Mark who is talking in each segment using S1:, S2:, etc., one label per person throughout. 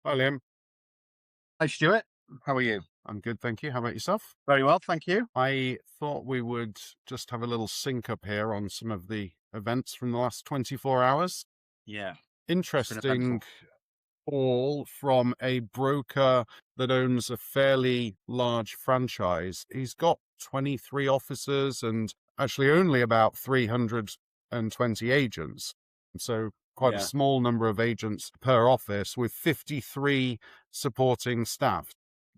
S1: Hi, Liam.
S2: Hi, Stuart. How are you?
S1: I'm good, thank you. How about yourself?
S2: Very well, thank you.
S1: I thought we would just have a little sync up here on some of the events from the last 24 hours.
S2: Yeah, it's been
S1: Interesting
S2: eventful.
S1: call from a broker that owns a fairly large franchise. He's got 23 officers and actually only about 320 agents. So quite a
S2: Yeah,
S1: small number of agents per office with 53 supporting staff.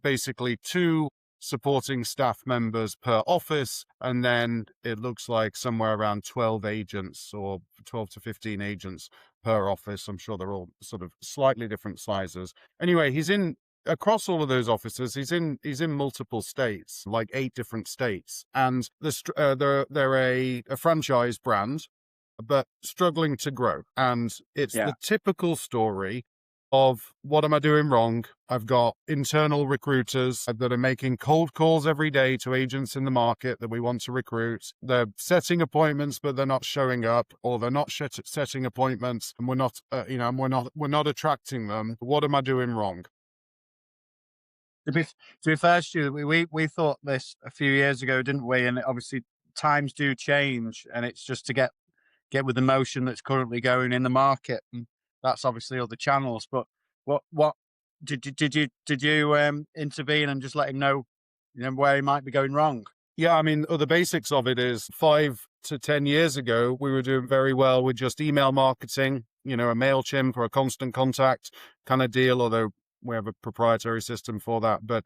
S1: Basically, two supporting staff members per office, and then it looks like somewhere around 12 agents or 12 to 15 agents per office. I'm sure they're all sort of slightly different sizes. Anyway, he's in across all of those offices. He's in multiple states, like 8 different states, and they're a franchise brand, but struggling to grow. And it's
S2: yeah,
S1: the typical story of what am I doing wrong? I've got internal recruiters that are making cold calls every day to agents in the market that we want to recruit. They're setting appointments, but they're not showing up, or they're not setting appointments, and we're not, we're not attracting them. What am I doing wrong?
S2: to be fair, Stuart, we thought this a few years ago, didn't we? And obviously, times do change, and it's just to get with the motion that's currently going in the market, and that's obviously other channels. But what did you intervene and just let him know, where he might be going wrong?
S1: Yeah, I mean, the basics of it is 5 to 10 years ago, we were doing very well with just email marketing, a MailChimp or a constant contact kind of deal, although we have a proprietary system for that. But,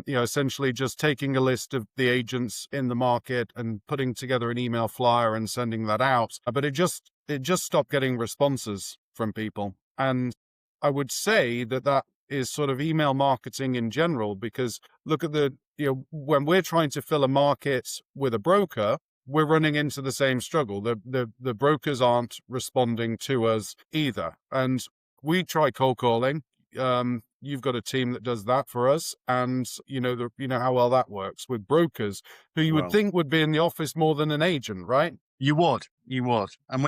S1: essentially just taking a list of the agents in the market and putting together an email flyer and sending that out. But it just stopped getting responses from people. And I would say that is sort of email marketing in general, because look at when we're trying to fill a market with a broker, we're running into the same struggle. The brokers aren't responding to us either. And we try cold calling. You've got a team that does that for us. And you know how well that works with brokers who you would
S2: Well,
S1: think would be in the office more than an agent, right?
S2: you would, and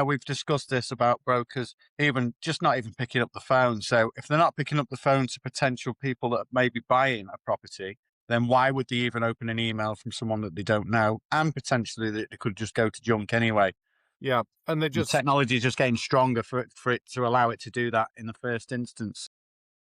S2: we've discussed this about brokers, even just not even picking up the phone. So if they're not picking up the phone to potential people that may be buying a property, then why would they even open an email from someone that they don't know, and potentially that it could just go to junk anyway?
S1: Yeah. And they
S2: The
S1: just
S2: technology is just getting stronger for it to allow it to do that in the first instance.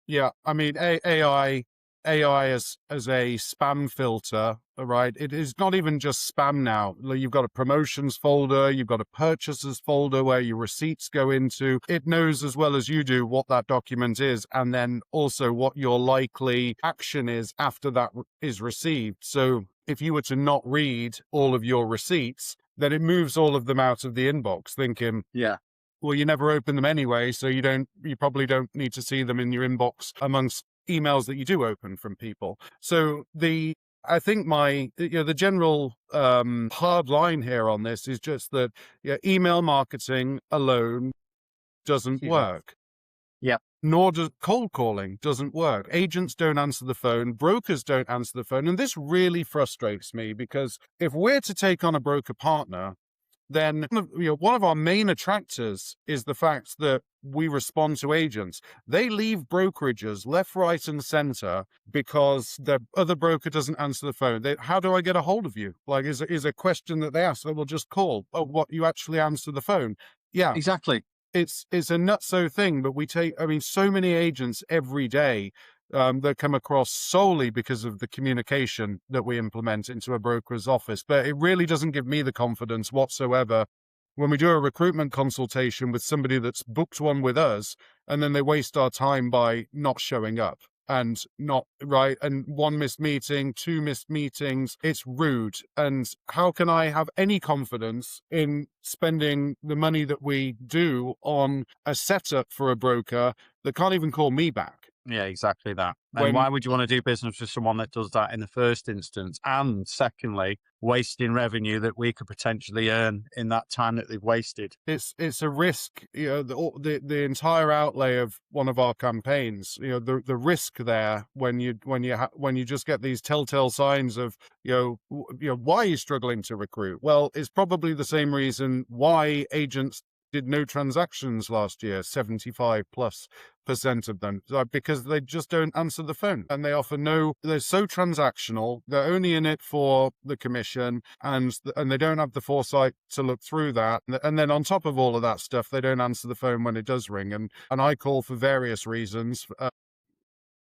S1: Yeah, I mean AI as a spam filter, right? It is not even just spam now. You've got a promotions folder, you've got a purchases folder where your receipts go into. It knows as well as you do what that document is, and then also what your likely action is after that is received. So if you were to not read all of your receipts, then it moves all of them out of the inbox, thinking,
S2: Yeah,
S1: well, you never open them anyway, so you probably don't need to see them in your inbox amongst emails that you do open from people. So I think the general hard line here on this is just that email marketing alone doesn't
S2: excuse me.
S1: work.
S2: Yeah,
S1: Nor does cold calling doesn't work. Agents don't answer the phone, brokers don't answer the phone, and this really frustrates me, because if we're to take on a broker partner, then one of our main attractors is the fact that we respond to agents. They leave brokerages left, right, and center because the other broker doesn't answer the phone. How do I get a hold of you? Like, is a question that they ask. They will just call. Oh, what, you actually answer the phone? Yeah,
S2: exactly.
S1: it's a nutso thing, but I mean, so many agents every day that come across solely because of the communication that we implement into a broker's office. But it really doesn't give me the confidence whatsoever when we do a recruitment consultation with somebody that's booked one with us, and then they waste our time by not showing up and not right. And one missed meeting, two missed meetings. It's rude. And how can I have any confidence in spending the money that we do on a setup for a broker that can't even call me back
S2: Yeah, exactly that. And
S1: when
S2: why would you want to do business with someone that does that in the first instance? And secondly, wasting revenue that we could potentially earn in that time that they've wasted.
S1: it's a risk, the entire outlay of one of our campaigns, the risk there when you just get these telltale signs of, why are you struggling to recruit? Well, it's probably the same reason why agents did no transactions last year, 75+% of them, because they just don't answer the phone. And they offer no, they're so transactional, they're only in it for the commission, and they don't have the foresight to look through that. And then on top of all of that stuff, they don't answer the phone when it does ring. And I call for various reasons.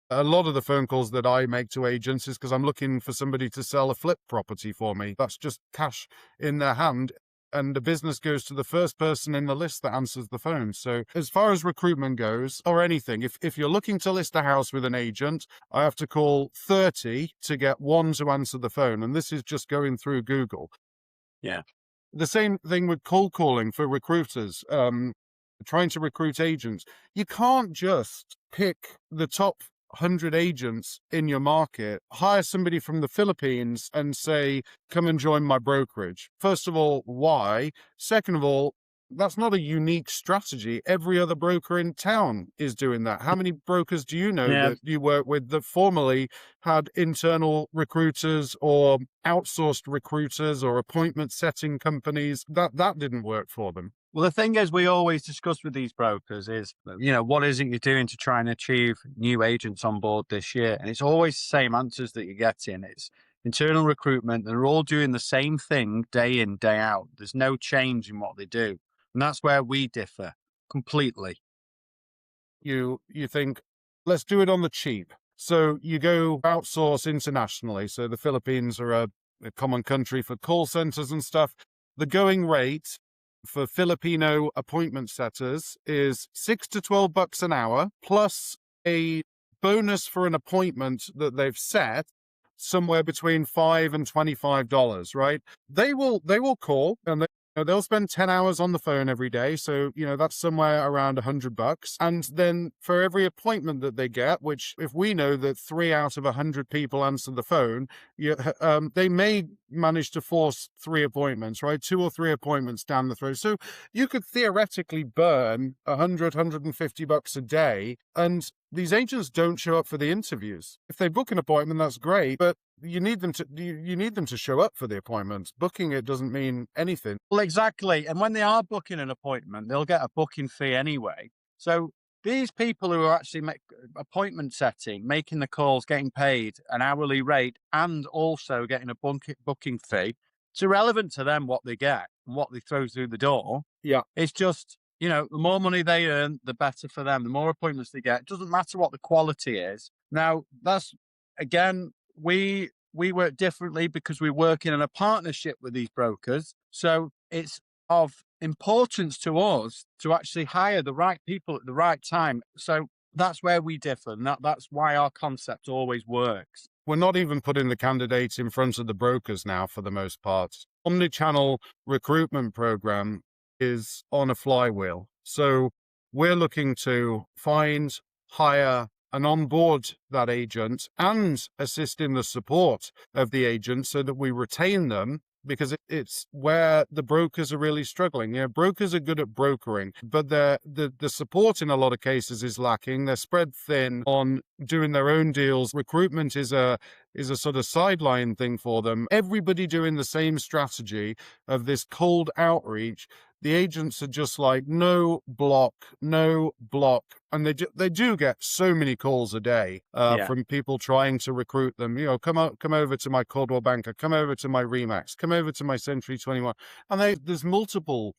S1: A lot of the phone calls that I make to agents is because I'm looking for somebody to sell a flip property for me. That's just cash in their hand. And the business goes to the first person in the list that answers the phone. So as far as recruitment goes, or anything, if you're looking to list a house with an agent, I have to call 30 to get one to answer the phone. And this is just going through Google.
S2: Yeah.
S1: The same thing with cold calling for recruiters, trying to recruit agents. You can't just pick the top 100 agents in your market, hire somebody from the Philippines and say, come and join my brokerage. First of all, why? Second of all, that's not a unique strategy. Every other broker in town is doing that. How many brokers do you know that you work with that formerly had internal recruiters or outsourced recruiters or appointment setting companies? That didn't work for them.
S2: Well, the thing is, we always discuss with these brokers is, what is it you're doing to try and achieve new agents on board this year? And it's always the same answers that you're getting. It's internal recruitment. They're all doing the same thing day in, day out. There's no change in what they do. And that's where we differ completely.
S1: You think, let's do it on the cheap. So you go outsource internationally. So the Philippines are a common country for call centers and stuff. The going rate for Filipino appointment setters is $6 to $12 an hour, plus a bonus for an appointment that they've set somewhere between $5 and $25, right? They will call and they'll spend 10 hours on the phone every day. So, that's somewhere around $100. And then for every appointment that they get, which if we know that 3 out of 100 people answer the phone, they may manage to force 3 appointments, right? 2 or 3 appointments down the throat. So you could theoretically burn $150 a day. And these agents don't show up for the interviews. If they book an appointment, that's great, but you need them to show up for the appointment. Booking it doesn't mean anything.
S2: Well, exactly. And when they are booking an appointment, they'll get a booking fee anyway. So these people who are actually appointment setting, making the calls, getting paid an hourly rate, and also getting a booking fee, it's irrelevant to them what they get and what they throw through the door.
S1: Yeah.
S2: It's just, the more money they earn, the better for them. The more appointments they get. It doesn't matter what the quality is. Now, that's, again, we work differently because we work in a partnership with these brokers. So it's of importance to us to actually hire the right people at the right time. So that's where we differ. And that's why our concept always works.
S1: We're not even putting the candidates in front of the brokers now for the most part. Omni-Channel recruitment program is on a flywheel. So we're looking to find, hire, and onboard that agent and assist in the support of the agent so that we retain them, because it's where the brokers are really struggling. Brokers are good at brokering, but the support in a lot of cases is lacking. They're spread thin on doing their own deals. Recruitment is a sort of sideline thing for them. Everybody doing the same strategy of this cold outreach. The agents are just like, no block. And they do get so many calls a day from people trying to recruit them. Come over to my Coldwell Banker, come over to my Remax, come over to my Century 21. And there's multiple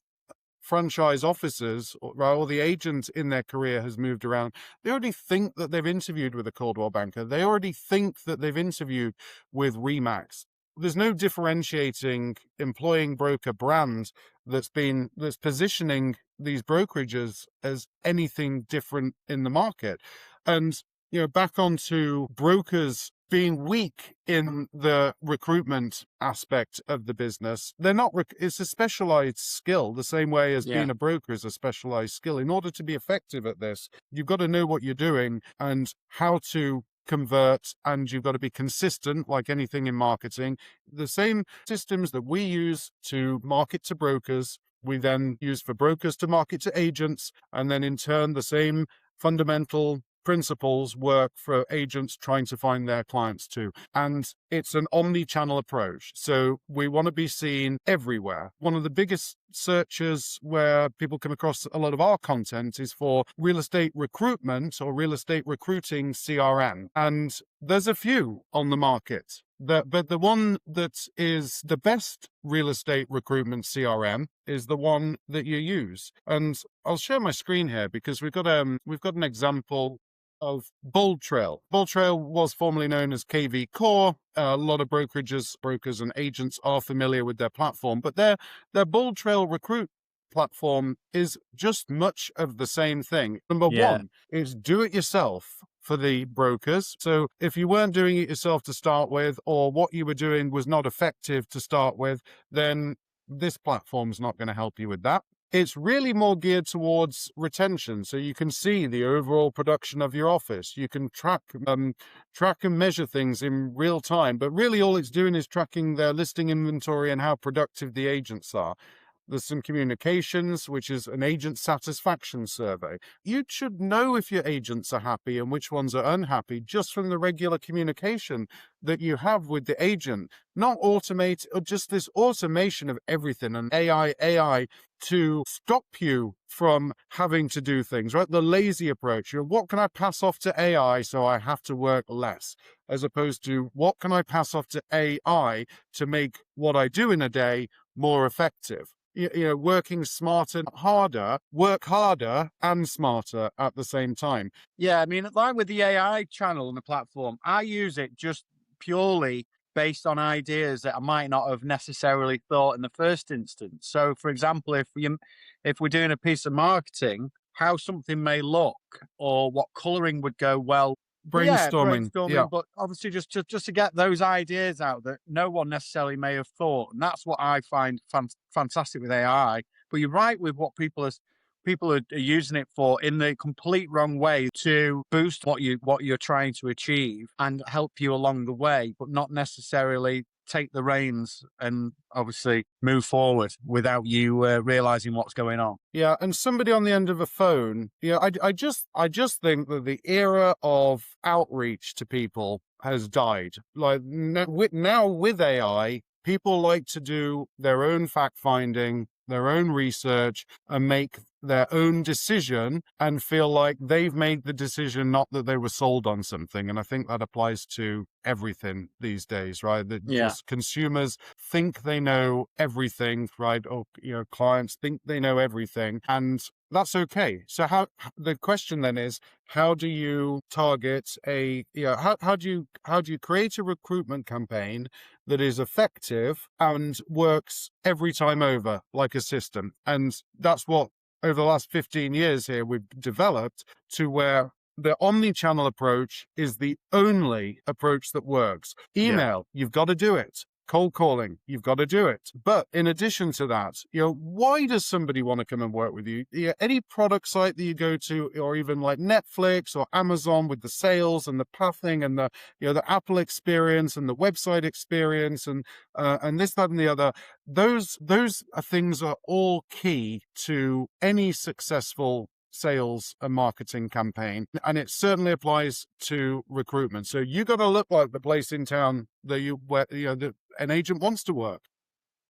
S1: franchise officers, or the agent in their career has moved around. They already think that they've interviewed with a Coldwell Banker. They already think that they've interviewed with Remax. There's no differentiating employing broker brand that's positioning these brokerages as anything different in the market. And, back onto brokers being weak in the recruitment aspect of the business. They're not, it's a specialized skill, the same way as being a broker is a specialized skill. In order to be effective at this, you've got to know what you're doing and how to convert, and you've got to be consistent, like anything in marketing. The same systems that we use to market to brokers, we then use for brokers to market to agents, and then in turn the same fundamental principles work for agents trying to find their clients too. And it's an omni-channel approach. So we want to be seen everywhere. One of the biggest searches where people come across a lot of our content is for real estate recruitment or real estate recruiting CRM. And there's a few on the market. But the one that is the best real estate recruitment CRM is the one that you use. And I'll share my screen here because we've got an example of Bold Trail. Bold Trail was formerly known as KV Core. A lot of brokers and agents are familiar with their platform, but their Bold Trail Recruit platform is just much of the same thing. Number one is do it yourself for the brokers. So if you weren't doing it yourself to start with, or what you were doing was not effective to start with, then this platform's not going to help you with that. It's really more geared towards retention. So you can see the overall production of your office. You can track and measure things in real time, but really all it's doing is tracking their listing inventory and how productive the agents are. There's some communications, which is an agent satisfaction survey. You should know if your agents are happy and which ones are unhappy just from the regular communication that you have with the agent. Not automate, or just this automation of everything and AI to stop you from having to do things, right? The lazy approach. What can I pass off to AI so I have to work less? As opposed to what can I pass off to AI to make what I do in a day more effective? Working smarter, harder, work harder and smarter at the same time.
S2: Yeah, I mean, like with the AI channel and the platform, I use it just purely based on ideas that I might not have necessarily thought in the first instance. So, for example, if we're doing a piece of marketing, how something may look or what coloring would go well.
S1: Brainstorming. Yeah.
S2: But obviously just to get those ideas out that no one necessarily may have thought. And that's what I find fantastic with AI. But you're right with what people are using it for in the complete wrong way to boost what you're trying to achieve and help you along the way, but not necessarily take the reins and obviously move forward without you realizing what's going on.
S1: Yeah, and somebody on the end of a phone. I just think that the era of outreach to people has died. Like now with AI, people like to do their own fact finding, their own research, and make their own decision and feel like they've made the decision, not that they were sold on something. And I think that applies to everything these days, right? That just consumers think they know everything, right? Or clients think they know everything, and that's okay. So the question then is, how do you target how do you create a recruitment campaign that is effective and works every time over like a system? And that's what over the last 15 years here we've developed to where the omni-channel approach is the only approach that works. Email, you've got to do it. Cold calling, you've got to do it. But in addition to that, why does somebody want to come and work with you? Any product site that you go to, or even like Netflix or Amazon with the sales and the pathing and the Apple experience and the website experience and this, that, and the other, those things are all key to any successful sales and marketing campaign, and it certainly applies to recruitment. So you got to look like the place in town that an agent wants to work.